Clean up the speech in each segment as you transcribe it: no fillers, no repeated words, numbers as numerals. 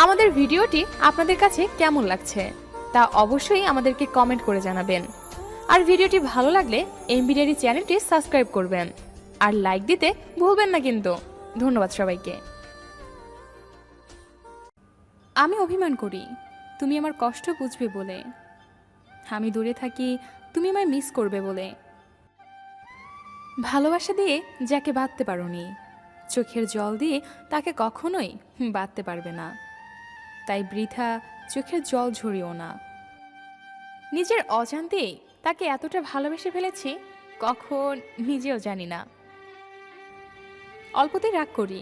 আমাদের ভিডিওটি আপনাদের কাছে কেমন লাগছে তা অবশ্যই আমাদেরকে কমেন্ট করে জানাবেন। আর ভিডিওটি ভালো লাগলে এমবি ডায়েরি চ্যানেলটি সাবস্ক্রাইব করবেন আর লাইক দিতে ভুলবেন না কিন্তু। ধন্যবাদ সবাইকে। আমি অভিমান করি তুমি আমার কষ্ট বুঝবে বলে, আমি দূরে থাকি তুমি আমায় মিস করবে বলে। ভালোবাসা দিয়ে যাকে বাঁধতে পারোনি, চোখের জল দিয়ে তাকে কখনোই বাঁধতে পারবে না। তাই বৃথা চোখের জল ঝরিও না। নিজের অজান্তেই তাকে এতটা ভালোবেসে ফেলেছি কখন নিজেও জানি না। অল্পতেই রাগ করি,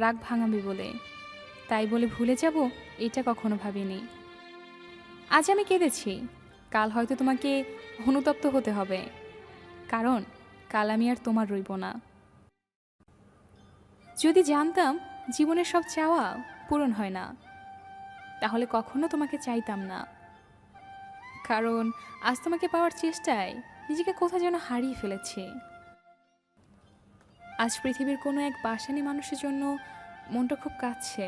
রাগ ভাঙাবে বলে, তাই বলে ভুলে যাব এটা কখনো ভাবিনি। আজ আমি কেঁদেছি, কাল হয়তো তোমাকে অনুতপ্ত হতে হবে, কারণ কাল আমি আর তোমার রইব না। যদি জানতাম জীবনের সব চাওয়া পূরণ হয় না, তাহলে কখনো তোমাকে চাইতাম না। কারণ আজ তোমাকে পাওয়ার চেষ্টায় নিজেকে কোথাও যেন হারিয়ে ফেলেছি। আজ পৃথিবীর কোনো এক বাসানি মানুষের জন্য মনটা খুব কাঁদছে।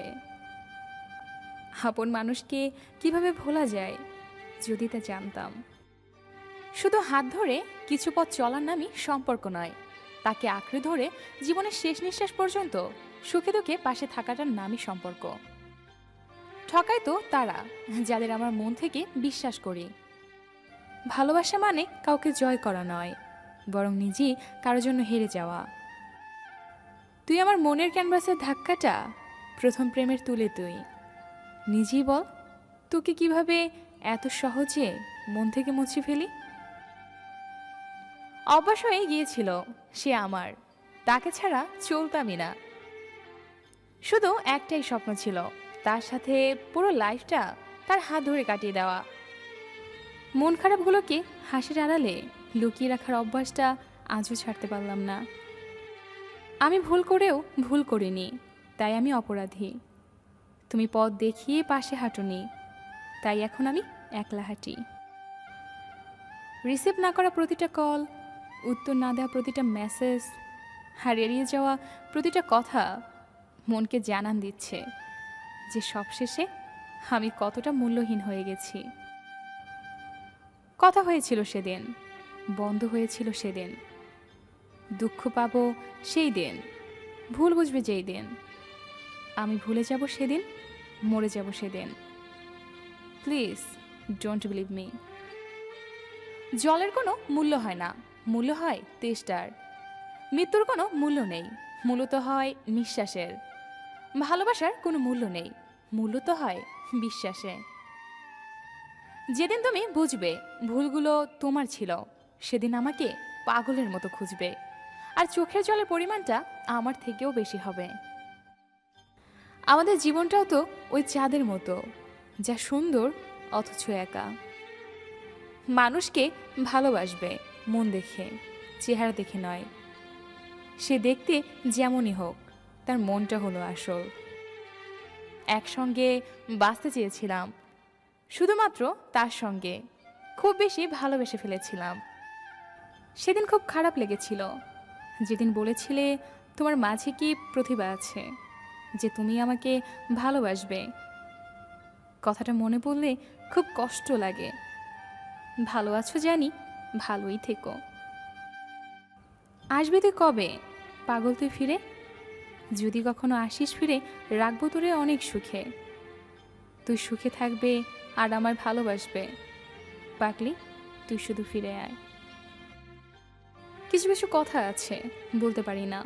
আপন মানুষকে কিভাবে ভোলা যায় যদি তা জানতাম। শুধু হাত ধরে কিছু পথ চলার নামই সম্পর্ক নয়, তাকে আঁকড়ে ধরে জীবনের শেষ নিঃশ্বাস পর্যন্ত সুখে দুঃখে পাশে থাকাটার নামই সম্পর্ক। ঠকায় তো তারা যাদের আমার মন থেকে বিশ্বাস করি। ভালোবাসা মানে কাউকে জয় করা নয়, বরং নিজেই কারোর জন্য হেরে যাওয়া। তুই আমার মনের ক্যানভাসের ধাক্কাটা প্রথম প্রেমের তুলে তুই নিজেই বল, তোকে কিভাবে এত সহজে মন থেকে মুছে ফেলি। অভ্যাস হয়ে গিয়েছিল সে আমার, তাকে ছাড়া চলতামই না। শুধু একটাই স্বপ্ন ছিল, তার সাথে পুরো লাইফটা তার হাত ধরে কাটিয়ে দেওয়া। মন খারাপগুলোকে হাসির আড়ালে লুকিয়ে রাখার অভ্যাসটা আজও ছাড়তে পারলাম না। আমি ভুল করেও ভুল করিনি, তাই আমি অপরাধী। তুমি পথ দেখিয়ে পাশে হাঁটুনি, তাই এখন আমি একলা হাঁটি। রিসিভ না করা প্রতিটা কল, উত্তর না দেওয়া প্রতিটা মেসেজ, আর এড়িয়ে যাওয়া প্রতিটা কথা মনকে জানান দিচ্ছে যে সবশেষে আমি কতটা মূল্যহীন হয়ে গেছি। কথা হয়েছিল সেদিন, বন্ধ হয়েছিল সেদিন, দুঃখ পাবো সেই দিন, ভুল বুঝবে যেই দিন। আমি ভুলে যাব সেদিন, মরে যাব সেদিন। Please don't believe me. জলের কোনো মূল্য হয় না, মূল্য হয় তেষ্টার। মৃত্যুর কোনো মূল্য নেই, মূল্য তো হয় নিঃশ্বাসের। ভালোবাসার কোনো মূল্য নেই, মূল্য তো হয় বিশ্বাসে। যেদিন তুমি বুঝবে ভুলগুলো তোমার ছিল, সেদিন আমাকে পাগলের মতো খুঁজবে, আর চোখের জলের পরিমাণটা আমার থেকেও বেশি হবে। আমাদের জীবনটাও তো ওই চাঁদের মতো, যা সুন্দর অথচ একা। মানুষকে ভালোবাসবে মন দেখে, চেহারা দেখে নয়। সে দেখতে যেমনই হোক, তার মনটা হলো আসল। একসঙ্গে বাঁচতে চেয়েছিলাম, শুধুমাত্র তার সঙ্গে খুব বেশি ভালোবেসে ফেলেছিলাম। সেদিন খুব খারাপ লেগেছিল যেদিন বলেছিলে তোমার মাঝে কি প্রতিভা আছে, যে তুমি আমাকে ভালোবাসবে। কথাটা মনে পড়লে খুব কষ্ট লাগে। ভালো আছো জানি, ভালোই থেকো। আসবি তুই কবে পাগল তুই ফিরে? যদি কখনো আসিস ফিরে, রাখবো তোরে অনেক সুখে। তুই সুখে থাকবে আর আমার ভালোবাসবে। পাগলি তুই শুধু ফিরে আয়। কিছু কিছু কথা আছে বলতে পারি না,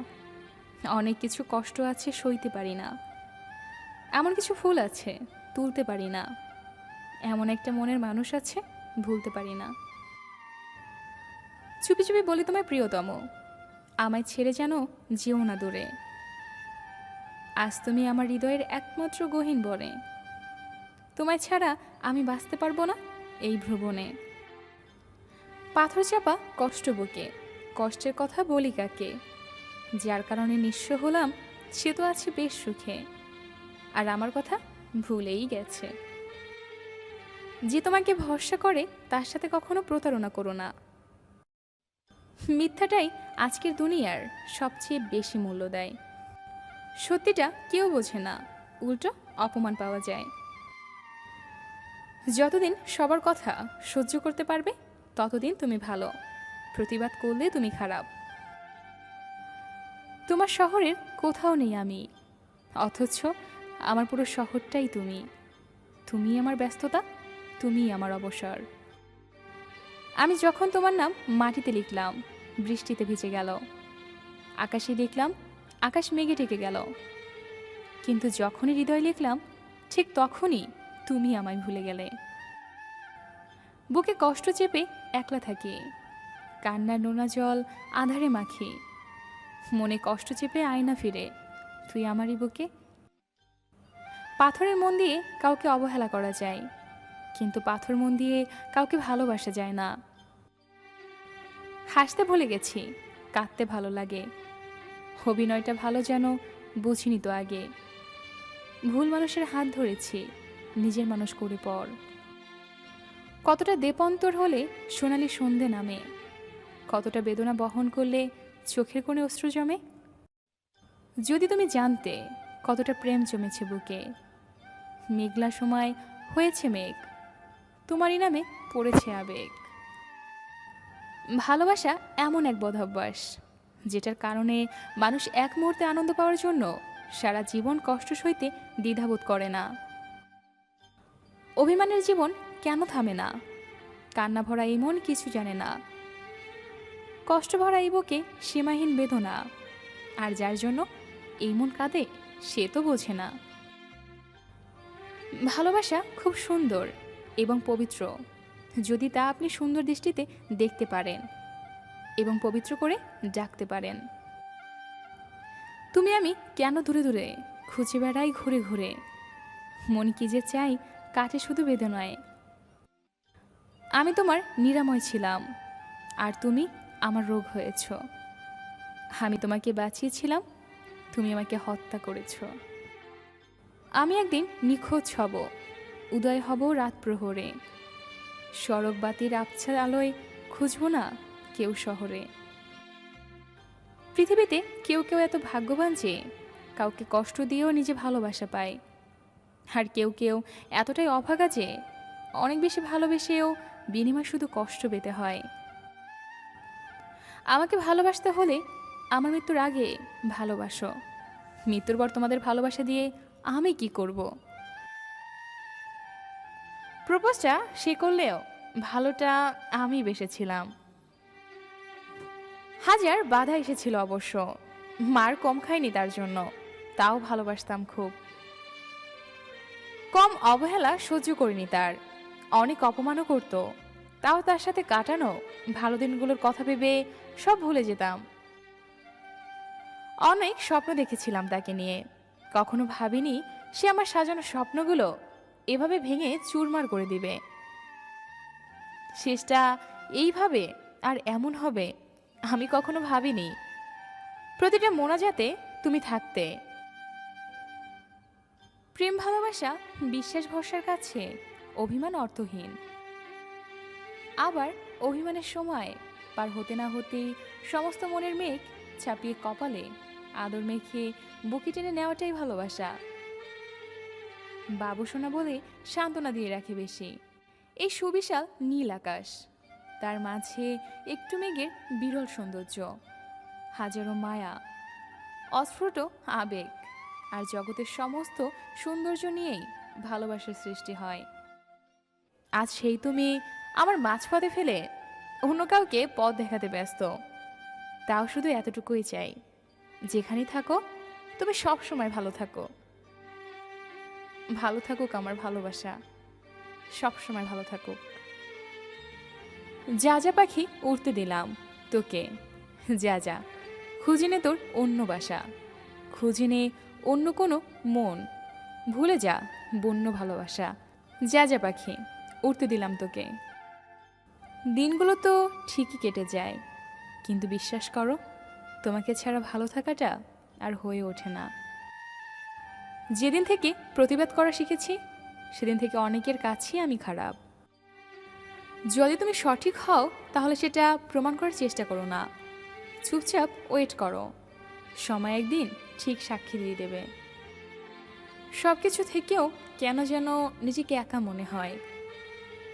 অনেক কিছু কষ্ট আছে সইতে পারি না। এমন কিছু ফুল আছে তুলতে পারি না, এমন একটা মনের মানুষ আছে ভুলতে পারি না। চুপি চুপি বলি তোমায় প্রিয়তম, আমায় ছেড়ে যেন যেও না দূরে। আজ তুমি আমার হৃদয়ের একমাত্র গহীন বনে, তোমায় ছাড়া আমি বাঁচতে পারবো না এই ভ্রমণে। পাথর চাপা কষ্ট বুকে, কষ্টের কথা বলি কাকে? যার কারণে নিঃস্ব হলাম সে তো আছে বেশ সুখে, আর আমার কথা ভুলেই গেছে। যে তোমাকে ভরসা করে তার সাথে কখনো প্রতারণা করো না। মিথ্যাটাই আজকের দুনিয়ার সবচেয়ে বেশি মূল্য দেয়। সত্যিটা কেউ বোঝে না, উল্টো অপমান পাওয়া যায়। যতদিন সবার কথা সহ্য করতে পারবে ততদিন তুমি ভালো, প্রতিবাদ করলে তুমি খারাপ। তোমার শহরের কোথাও নেই আমি, অথচ আমার পুরো শহরটাই তুমি। তুমিই আমার ব্যস্ততা, তুমিই আমার অবসর। আমি যখন তোমার নাম মাটিতে লিখলাম, বৃষ্টিতে ভিজে গেল। আকাশে দেখলাম, আকাশ মেঘে ঢেকে গেল। কিন্তু যখনই হৃদয় লিখলাম, ঠিক তখনই তুমি আমায় ভুলে গেলে। বুকে কষ্ট চেপে একলা থাকি, কান্নার নোনা জল আধারে মাখি। মনে কষ্ট চেপে আয়না ফিরে, তুই আমারই বুকে। পাথরের মন দিয়ে কাউকে অবহেলা করা যায়, কিন্তু পাথর মন দিয়ে কাউকে ভালোবাসা যায় না। হাসতে ভুলে গেছি, কাঁদতে ভালো লাগে। অভিনয়টা ভালো যেন বুঝিনি তো আগে। ভুল মানুষের হাত ধরেছি, নিজের মানুষ করে পর। কতটা দেপন্তর হলে সোনালি সন্ধে নামে, কতটা বেদনা বহন করলে চোখের কোণে অশ্রু জমে। যদি তুমি জানতে কতটা প্রেম জমেছে বুকে, মেঘলা সময় হয়েছে মেঘ, তোমারই নামে পড়েছে আবেগ। ভালোবাসা এমন এক বদভ্যাস যেটার কারণে মানুষ এক মুহূর্তে আনন্দ পাওয়ার জন্য সারা জীবন কষ্ট সইতে দ্বিধাবোধ করে না। অভিমানের জীবন কেন থামে না, কান্না ভরা এই মন কিছু জানে না। কষ্ট ভরা এই বুকে সীমাহীন বেদনা, আর যার জন্য এই মন কাঁদে সে তো বোঝে না। ভালোবাসা খুব সুন্দর এবং পবিত্র, যদি তা আপনি সুন্দর দৃষ্টিতে দেখতে পারেন এবং পবিত্র করে ডাকতে পারেন। তুমি আমি কেন দূরে দূরে খুঁজে বেড়াই ঘুরে ঘুরে, মন কি যে চাই কাটে শুধু বেদনায়। আমি তোমার নিরাময় ছিলাম, আর তুমি আমার রোগ হয়েছ। আমি তোমাকে বাঁচিয়েছিলাম, তুমি আমাকে হত্যা করেছ। আমি একদিন নিখোঁজ হব, উদয় হব রাত প্রহরে। সড়ক বাতির আবছা আলোয় খুঁজব না কেউ শহরে। পৃথিবীতে কেউ কেউ এত ভাগ্যবান যে কাউকে কষ্ট দিয়েও নিজে ভালোবাসা পায়, আর কেউ কেউ এতটাই অভাগা যে অনেক বেশি ভালোবেসেও বিনিময় শুধু কষ্ট পেতে হয়। আমাকে ভালোবাসতে হলে আমার মৃত্যুর আগে ভালোবাসো, মৃত্যুর পর তোমাদের ভালোবাসা দিয়ে আমি কি করব? প্রপোজটা সে করলেও ভালোটা আমি বেসেছিলাম। হাজার বাধা এসেছিল অবশ্য, মার কম খাইনি তার জন্য, তাও ভালোবাসতাম খুব। কম অবহেলা সহ্য করিনি তার, অনেক অপমানও করত, তাও তার সাথে কাটানো ভালো দিনগুলোর কথা ভেবে সব ভুলে যেতাম। অনেক স্বপ্ন দেখেছিলাম তাকে নিয়ে, কখনো ভাবিনি সে আমার সাজানো স্বপ্নগুলো এভাবে ভেঙে চুরমার করে দিবে। শেষটা এইভাবে আর এমন হবে আমি কখনো ভাবিনি। প্রতিটা মোনাজাতে তুমি থাকতে। প্রেম ভালোবাসা বিশ্বাস ভরসার কাছে অভিমান অর্থহীন। আবার অভিমানের সময় পার হতে না হতেই সমস্ত মনের মেঘ ছাপিয়ে কপালে আদর মেখে বুকে টেনে নেওয়াটাই ভালোবাসা। বাবু সোনা বলে সান্ত্বনা দিয়ে রাখে বেশি এই সুবিশাল নীল আকাশ, তার মাঝে একটু মেঘের বিরল সৌন্দর্য, হাজারো মায়া, অস্ফুট আবেগ, আর জগতের সমস্ত সৌন্দর্য নিয়েই ভালোবাসার সৃষ্টি হয়। আজ সেই তুমি আমার মাঝপথে ফেলে অন্য কাউকে পথ দেখাতে ব্যস্ত। তাও শুধু এতটুকুই চাই, যেখানেই থাকো তুমি সব সময় ভালো থাকো। ভালো থাকুক আমার ভালোবাসা, সব সময় ভালো থাকুক। যা যা পাখি উড়তে দিলাম তোকে, যা যা খুঁজে নে তোর অন্য বাসা, খুঁজে নে অন্য কোনো মন, ভুলে যা বন্য ভালোবাসা। যা যা পাখি উড়তে দিলাম তোকে। দিনগুলো তো ঠিকই কেটে যায়, কিন্তু বিশ্বাস করো তোমাকে ছাড়া ভালো থাকাটা আর হয়ে ওঠে না। যেদিন থেকে প্রতিবাদ করা শিখেছি সেদিন থেকে অনেকের কাছেই আমি খারাপ। যদি তুমি সঠিক হও তাহলে সেটা প্রমাণ করার চেষ্টা করো না, চুপচাপ ওয়েট করো, সময় একদিন ঠিক সাক্ষী দিয়ে দেবে। সব কিছু থেকেও কেন যেন নিজেকে একা মনে হয়।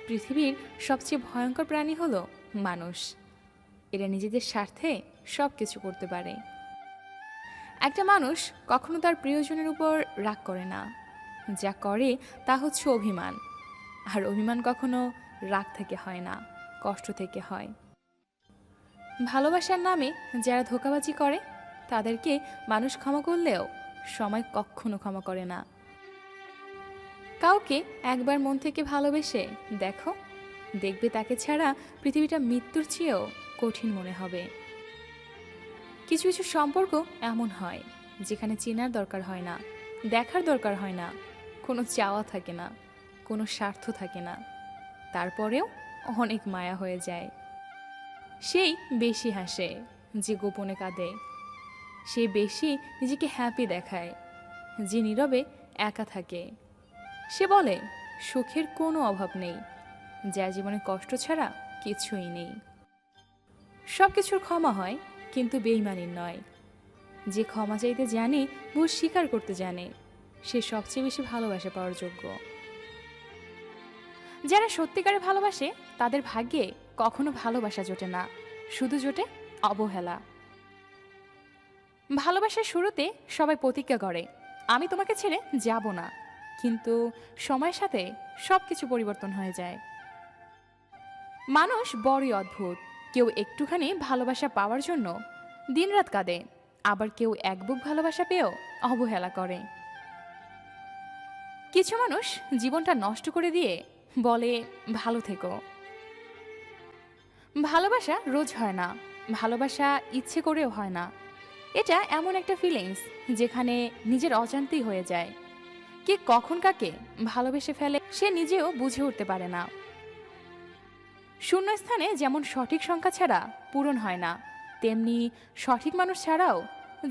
পৃথিবীর সবচেয়ে ভয়ঙ্কর প্রাণী হলো মানুষ। এরা নিজেদের স্বার্থে সব কিছু করতে পারে। একটা মানুষ কখনো তার প্রিয়জনের উপর রাগ করে না, যা করে তা হচ্ছে অভিমান। আর অভিমান কখনো রাগ থেকে হয় না, কষ্ট থেকে হয়। ভালোবাসার নামে যারা ধোঁকাবাজি করে তাদেরকে মানুষ ক্ষমা করলেও সময় কখনো ক্ষমা করে না। কাউকে একবার মন থেকে ভালোবেসে দেখো, দেখবে তাকে ছাড়া পৃথিবীটা মৃত্যুর চেয়েও কঠিন মনে হবে। কিছু কিছু সম্পর্ক এমন হয় যেখানে চেনার দরকার হয় না, দেখার দরকার হয় না, কোনো চাওয়া থাকে না, কোনো স্বার্থ থাকে না, তারপরেও অনেক মায়া হয়ে যায়। সেই বেশি হাসে যে গোপনে কাঁদে, সে বেশি নিজেকে হ্যাপি দেখায় যে নীরবে একা থাকে। সে বলে সুখের কোনো অভাব নেই, যার জীবনে কষ্ট ছাড়া কিছুই নেই। সব কিছুর ক্ষমা হয়, কিন্তু বেইমানির নয়। যে ক্ষমা চাইতে জানে, ভুল স্বীকার করতে জানে, সে সবচেয়ে বেশি ভালোবাসা পাওয়ার যোগ্য। যারা সত্যিকারে ভালোবাসে তাদের ভাগ্যে কখনো ভালোবাসা জোটে না, শুধু জোটে অবহেলা। ভালোবাসার শুরুতে সবাই প্রতিজ্ঞা করে আমি তোমাকে ছেড়ে যাব না, কিন্তু সময়ের সাথে সব কিছু পরিবর্তন হয়ে যায়। মানুষ বড়ই অদ্ভুত। কেউ একটুখানি ভালোবাসা পাওয়ার জন্য দিনরাত কাঁদে, আবার কেউ এক বুক ভালোবাসা পেয়েও অবহেলা করে। কিছু মানুষ জীবনটা নষ্ট করে দিয়ে বলে ভালো থেকো। ভালোবাসা রোজ হয় না, ভালোবাসা ইচ্ছে করেও হয় না। এটা এমন একটা ফিলিংস যেখানে নিজের অজান্তেই হয়ে যায়। কে কখন কাকে ভালোবেসে ফেলে সে নিজেও বুঝে উঠতে পারে না। শূন্যস্থানে যেমন সঠিক সংখ্যা ছাড়া পূরণ হয় না, তেমনি সঠিক মানুষ ছাড়াও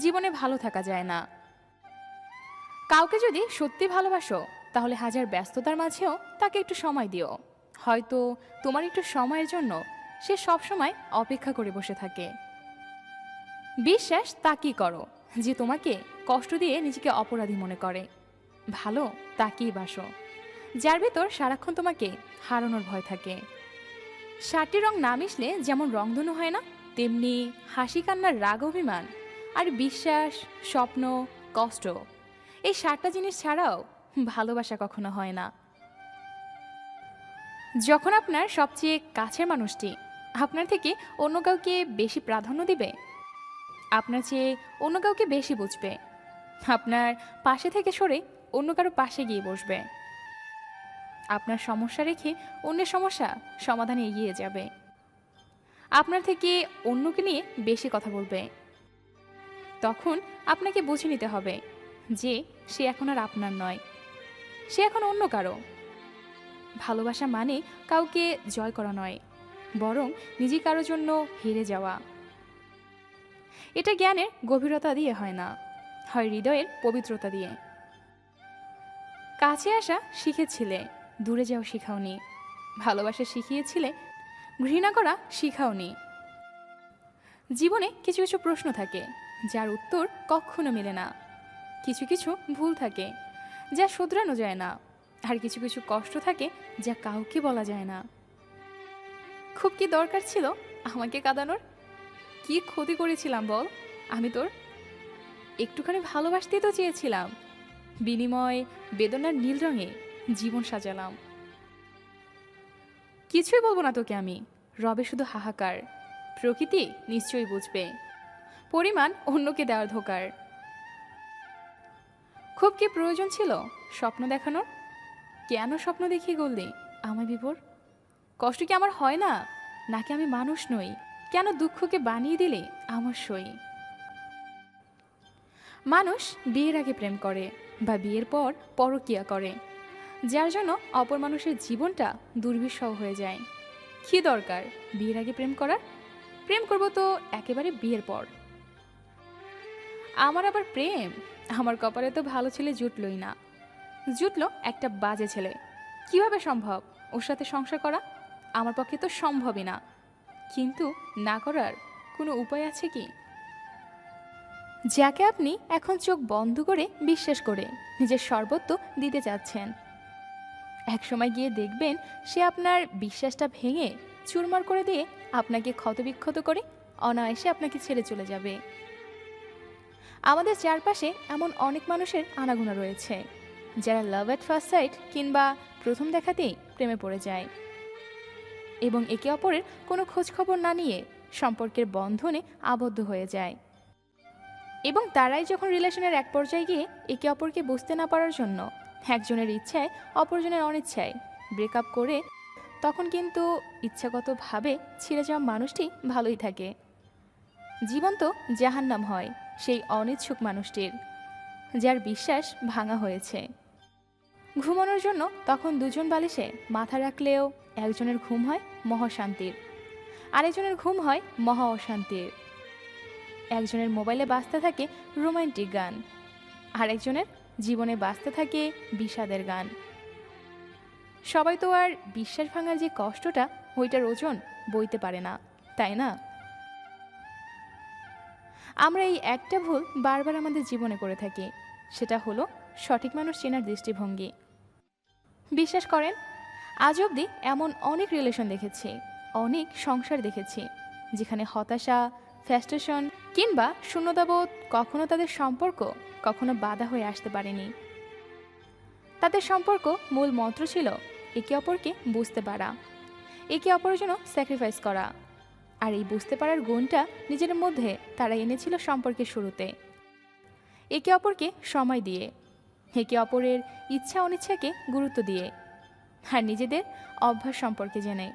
জীবনে ভালো থাকা যায় না। কাউকে যদি সত্যি ভালোবাসো তাহলে হাজার ব্যস্ততার মাঝেও তাকে একটু সময় দিও। হয়তো তোমার একটু সময়ের জন্য সে সবসময় অপেক্ষা করে বসে থাকে। বিশ্বাস তাকেই করো যে তোমাকে কষ্ট দিয়ে নিজেকে অপরাধী মনে করে। ভালো তাকেই বাসো যার ভেতর সারাক্ষণ তোমাকে হারানোর ভয় থাকে। 7টি রং না মিশলে যেমন রংধনু হয় না, তেমনি হাসি কান্নার রাগ অভিমান আর বিশ্বাস স্বপ্ন কষ্ট, এই 7টা জিনিস ছাড়াও ভালোবাসা কখনো হয় না। যখন আপনার সবচেয়ে কাছের মানুষটি আপনার থেকে অন্য কাউকে বেশি প্রাধান্য দিবে, আপনার চেয়ে অন্য কাউকে বেশি বুঝবে, আপনার পাশে থেকে সরে অন্য কারো পাশে গিয়ে বসবে, আপনার সমস্যা রেখে অন্যের সমস্যা সমাধানে এগিয়ে যাবে, আপনার থেকে অন্যকে নিয়ে বেশি কথা বলবে, তখন আপনাকে বুঝে নিতে হবে যে সে এখন আর আপনার নয়, সে এখন অন্য কারো। ভালোবাসা মানে কাউকে জয় করা নয়, বরং নিজে কারোর জন্য হেরে যাওয়া। এটা জ্ঞানের গভীরতা দিয়ে হয় না, হয় হৃদয়ের পবিত্রতা দিয়ে। কাছে আসা শিখেছিলে, দূরে যাওয়া শিখাওনি। ভালোবাসা শিখিয়েছিলে, ঘৃণা করা শিখাওনি। জীবনে কিছু কিছু প্রশ্ন থাকে যার উত্তর কখনো মেলে না, কিছু কিছু ভুল থাকে যা শুধরানো যায় না, আর কিছু কিছু কষ্ট থাকে যা কাউকে বলা যায় না। খুব কি দরকার ছিল আমাকে কাঁদানোর? কি ক্ষতি করেছিলাম বল আমি তোর? একটুখানি ভালোবাসতেই তো চেয়েছিলাম, বিনিময় বেদনার নীল রঙে জীবন সাজালাম। কিছুই বলবো না তোকে আমি, রবে শুধু হাহাকার। প্রকৃতি নিশ্চয়ই বুঝবে পরিমাণ অন্যকে দেওয়ার ধোকার। খুব কি প্রয়োজন ছিল স্বপ্ন দেখানোর? কেন স্বপ্ন দেখিয়ে গড়লি আমায় বিভোর? কষ্ট কি আমার হয় না, নাকি আমি মানুষ নই? কেন দুঃখকে বানিয়ে দিলে আমার সই? মানুষ বিয়ের আগে প্রেম করে বা বিয়ের পর পরকীয়া করে, যার জন্য অপর মানুষের জীবনটা দুর্বিষহ হয়ে যায়। কি দরকার বিয়ের আগে প্রেম করার? প্রেম করব তো একেবারে বিয়ের পর। আমার আবার প্রেম? আমার কপালে তো ভালো ছেলে জুটলই না। জুটলো একটা বাজে ছেলে। কিভাবে সম্ভব ওর সাথে সংসার করা? আমার পক্ষে তো সম্ভবই না, কিন্তু না করার কোনো উপায় আছে কি? যাকে আপনি এখন চোখ বন্ধ করে বিশ্বাস করে নিজের সর্বত্র দিতে চাচ্ছেন, একসময় গিয়ে দেখবেন সে আপনার বিশ্বাসটা ভেঙে চুরমার করে দিয়ে আপনাকে ক্ষতবিক্ষত করে অনায়াসে আপনাকে ছেড়ে চলে যাবে। আমাদের চারপাশে এমন অনেক মানুষের আনাগোনা রয়েছে যারা লাভ অ্যাট ফার্স্ট সাইট কিংবা প্রথম দেখাতেই প্রেমে পড়ে যায় এবং একে অপরের কোনো খোঁজখবর না নিয়ে সম্পর্কের বন্ধনে আবদ্ধ হয়ে যায়, এবং তারাই যখন রিলেশনের এক পর্যায়ে গিয়ে একে অপরকে বুঝতে না পারার জন্য একজনের ইচ্ছায় অপরজনের অনিচ্ছায় ব্রেকআপ করে, তখন কিন্তু ইচ্ছাগতভাবে ছিঁড়ে যাওয়া মানুষটি ভালোই থাকে। জীবন তো জাহান্নাম হয় সেই অনিচ্ছুক মানুষটির, যার বিশ্বাস ভাঙা হয়েছে। ঘুমানোর জন্য তখন দুজন বালিশে মাথা রাখলেও একজনের ঘুম হয় মহাশান্তির, আরেকজনের ঘুম হয় মহা অশান্তির। একজনের মোবাইলে বাজতে থাকে রোমান্টিক গান, আরেকজনের জীবনে বাজতে থাকে বিষাদের গান। সবাই তো আর বিশ্বাস ভাঙার যে কষ্টটা ওইটার ওজন বইতে পারে না, তাই না? আমরা এই একটা ভুল বারবার আমাদের জীবনে করে থাকি, সেটা হলো সঠিক মানুষ চেনার দৃষ্টিভঙ্গি। বিশ্বাস করেন, আজ অবধি এমন অনেক রিলেশন দেখেছি, অনেক সংসার দেখেছি যেখানে হতাশা, ফ্রাস্ট্রেশন কিংবা শূন্যতাবোধ কখনো তাদের সম্পর্ক কখনো বাধা হয়ে আসতে পারেনি। তাদের সম্পর্ক মূল মন্ত্র ছিল একে অপরকে বুঝতে পারা, একে অপরের জন্য স্যাক্রিফাইস করা। আর এই বুঝতে পারার গুণটা নিজের মধ্যে তারা এনেছিল সম্পর্কের শুরুতে, একে অপরকে সময় দিয়ে, একে অপরের ইচ্ছা অনিচ্ছাকে গুরুত্ব দিয়ে, আর নিজেদের অভ্যাস সম্পর্কে জেনে,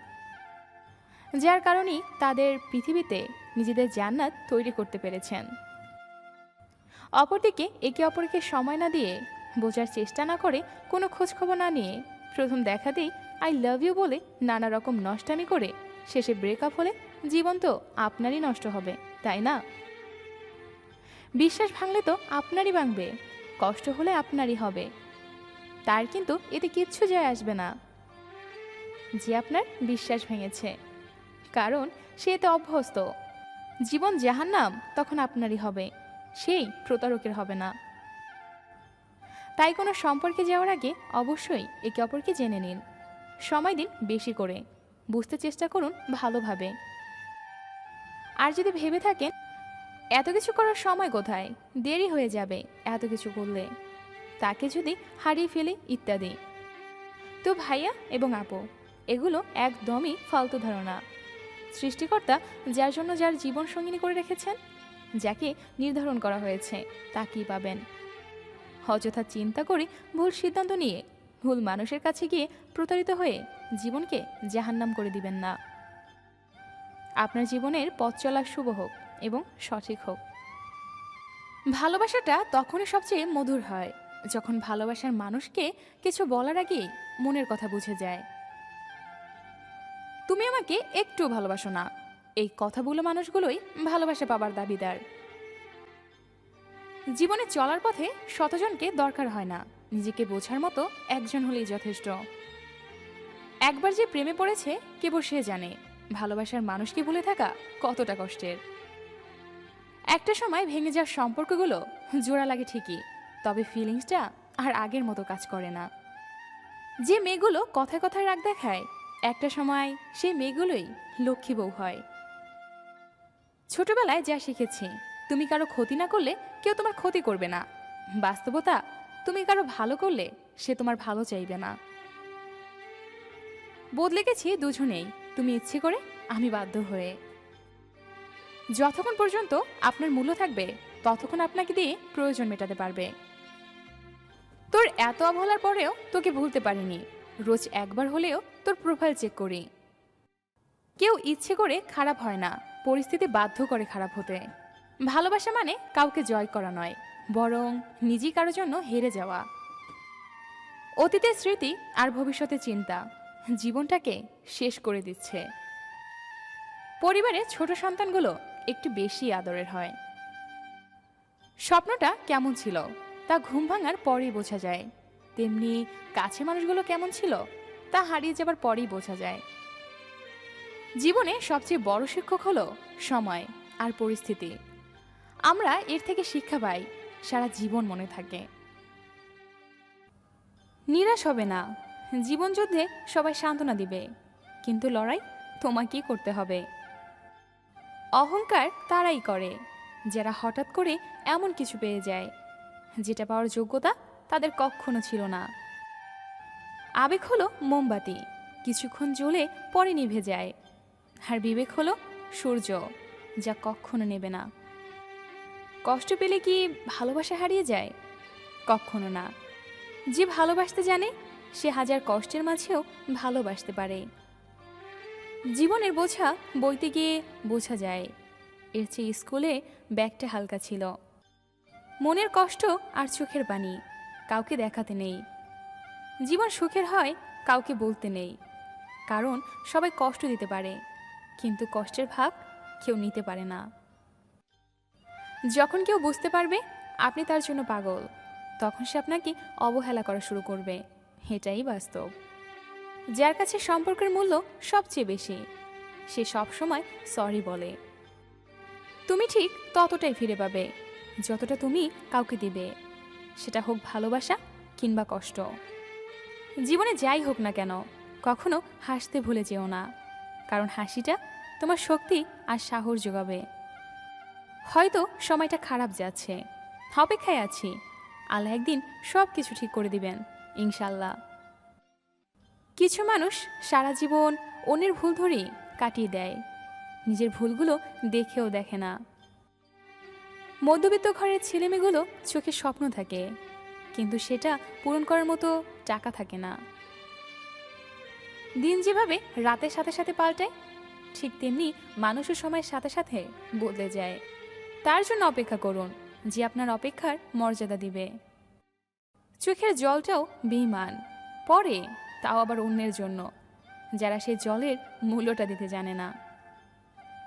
যার কারণেই তাদের পৃথিবীতে নিজেদের জান্নাত তৈরি করতে পেরেছেন। অপরদিকে একে অপরকে সময় না দিয়ে, বোঝার চেষ্টা না করে, কোনো খোঁজখবর না নিয়ে প্রথম দেখাতেই আই লাভ ইউ বলে নানা রকম নষ্টামি করে শেষে ব্রেকআপ হলে জীবন তো আপনারই নষ্ট হবে, তাই না? বিশ্বাস ভাঙলে তো আপনারই ভাঙবে, কষ্ট হলে আপনারই হবে। তার কিন্তু এতে কিচ্ছু যায় আসবে না যে আপনার বিশ্বাস ভেঙেছে, কারণ সে এতে অভ্যস্ত। জীবন জাহান্নাম তখন আপনারই হবে, সেই প্রতারকের হবে না। তাই কোনো সম্পর্কে যাওয়ার আগে অবশ্যই একে অপরকে জেনে নিন, সময় দিন বেশি করে, বুঝতে চেষ্টা করুন ভালোভাবে। আর যদি ভেবে থাকেন এত কিছু করার সময় কোথায়, দেরি হয়ে যাবে এত কিছু করলে, তাকে যদি হারিয়ে ফেলে ইত্যাদি, তো ভাইয়া এবং আপু, এগুলো একদমই ফালতু ধারণা। সৃষ্টিকর্তা যার জন্য যার জীবন সঙ্গিনী করে রেখেছেন, যাকে নির্ধারণ করা হয়েছে, তাকেই পাবেন। অযথা চিন্তা করে ভুল সিদ্ধান্ত নিয়ে ভুল মানুষের কাছে গিয়ে প্রতারিত হয়ে জীবনকে জাহান্নাম করে দিবেন না। আপনার জীবনের পথ চলা শুভ হোক এবং সঠিক হোক। ভালোবাসাটা তখনই সবচেয়ে মধুর হয় যখন ভালোবাসার মানুষকে কিছু বলার আগেই মনের কথা বুঝে যায়। তুমি আমাকে একটু ভালোবাসো না, এই কথাগুলো মানুষগুলোই ভালোবাসা পাবার দাবিদার। জীবনে চলার পথে শতজনকে দরকার হয় না, নিজেকে বোঝার মতো একজন হলেই যথেষ্ট। একবার যে প্রেমে পড়েছে কেবল সে জানে ভালোবাসার মানুষকে ভুলে থাকা কতটা কষ্টের। একটা সময় ভেঙে যাওয়ার সম্পর্কগুলো জোড়া লাগে ঠিকই, তবে ফিলিংসটা আর আগের মতো কাজ করে না। যে মেয়েগুলো কথায় কথায় রাগ দেখায়, একটা সময় সেই মেয়েগুলোই লক্ষ্মী বউ হয়। ছোটবেলায় যা শিখেছি, তুমি কারো ক্ষতি না করলে কেউ তোমার ক্ষতি করবে না। বাস্তবতা, তুমি কারো ভালো করলে সে তোমার ভালো চাইবে না। বদলে গেছি দুজনেই, তুমি ইচ্ছে করে, আমি বাধ্য হয়ে। যতক্ষণ পর্যন্ত আপনার মূল্য থাকবে ততক্ষণ আপনাকে দিয়ে প্রয়োজন মেটাতে পারবে। তোর এত অবহেলার পরেও তোকে ভুলতে পারিনি, রোজ একবার হলেও তোর প্রোফাইল চেক করি। কেউ ইচ্ছে করে খারাপ হয় না, পরিস্থিতি বাধ্য করে খারাপ হতে। ভালোবাসা মানে কাউকে জয় করা নয়, বরং নিজেই কারোর জন্য হেরে যাওয়া। অতীতের স্মৃতি আর ভবিষ্যতের চিন্তা জীবনটাকে শেষ করে দিচ্ছে। পরিবারের ছোট সন্তানগুলো একটু বেশি আদরের হয়। স্বপ্নটা কেমন ছিল তা ঘুম ভাঙার পরেই বোঝা যায়, তেমনি কাছে মানুষগুলো কেমন ছিল তা হারিয়ে যাবার পরেই বোঝা যায়। জীবনে সবচেয়ে বড় শিক্ষক হলো সময় আর পরিস্থিতি। আমরা এর থেকে শিক্ষা পাই, সারা জীবন মনে থাকে। নিরাশ হবে না, জীবন যুদ্ধে সবাই সান্ত্বনা দিবে, কিন্তু লড়াই তোমাকেই করতে হবে। অহংকার তারাই করে যারা হঠাৎ করে এমন কিছু পেয়ে যায় যেটা পাওয়ার যোগ্যতা তাদের কখনো ছিল না। আবেগ হলো মোমবাতি, কিছুক্ষণ জ্বলে পরে নিভে যায়। আর বিবেক হলো সূর্য, যা কখনো নেবে না। কষ্ট পেলে কি ভালোবাসা হারিয়ে যায়? কখনো না। যে ভালোবাসতে জানে সে হাজার কষ্টের মাঝেও ভালোবাসতে পারে। জীবনের বোঝা বইতে গিয়ে বোঝা যায়, এর চেয়ে স্কুলে ব্যাগটা হালকা ছিল। মনের কষ্ট আর চোখের পানি কাউকে দেখাতে নেই। জীবন সুখের হয় কাউকে বলতে নেই, কারণ সবাই কষ্ট দিতে পারে, কিন্তু কষ্টের ভাগ কেউ নিতে পারে না। যখন কেউ বুঝতে পারবে আপনি তার জন্য পাগল, তখন সে আপনাকে অবহেলা করা শুরু করবে। এটাই বাস্তব। যার কাছে সম্পর্কের মূল্য সবচেয়ে বেশি, সে সবসময় সরি বলে। তুমি ঠিক ততটাই ফিরে পাবে যতটা তুমি কাউকে দিবে, সেটা হোক ভালোবাসা কিংবা কষ্ট। জীবনে যাই হোক না কেন, কখনো হাসতে ভুলে যেও না, কারণ হাসিটা তোমার শক্তি আর সাহস যোগাবে। হয়তো সময়টা খারাপ যাচ্ছে, অপেক্ষায় আছি, আল্লাহ একদিন সব কিছু ঠিক করে দিবেন ইনশাল্লাহ। কিছু মানুষ সারা জীবন অন্যের ভুল ধরেই কাটিয়ে দেয়, নিজের ভুলগুলো দেখেও দেখে না। মধ্যবিত্ত ঘরের ছেলেমেয়েগুলো চোখে স্বপ্ন থাকে, কিন্তু সেটা পূরণ করার মতো টাকা থাকে না। দিন যেভাবে রাতের সাথে সাথে পাল্টায়, ঠিক তেমনি মানুষও সময়ের সাথে সাথে বদলে যায়। তার জন্য অপেক্ষা করুন যে আপনার অপেক্ষার মর্যাদা দিবে। চোখের জলটাও বেঈমান, পরে তাও আবার অন্যের জন্য, যারা সেই জলের মূল্যটা দিতে জানে না।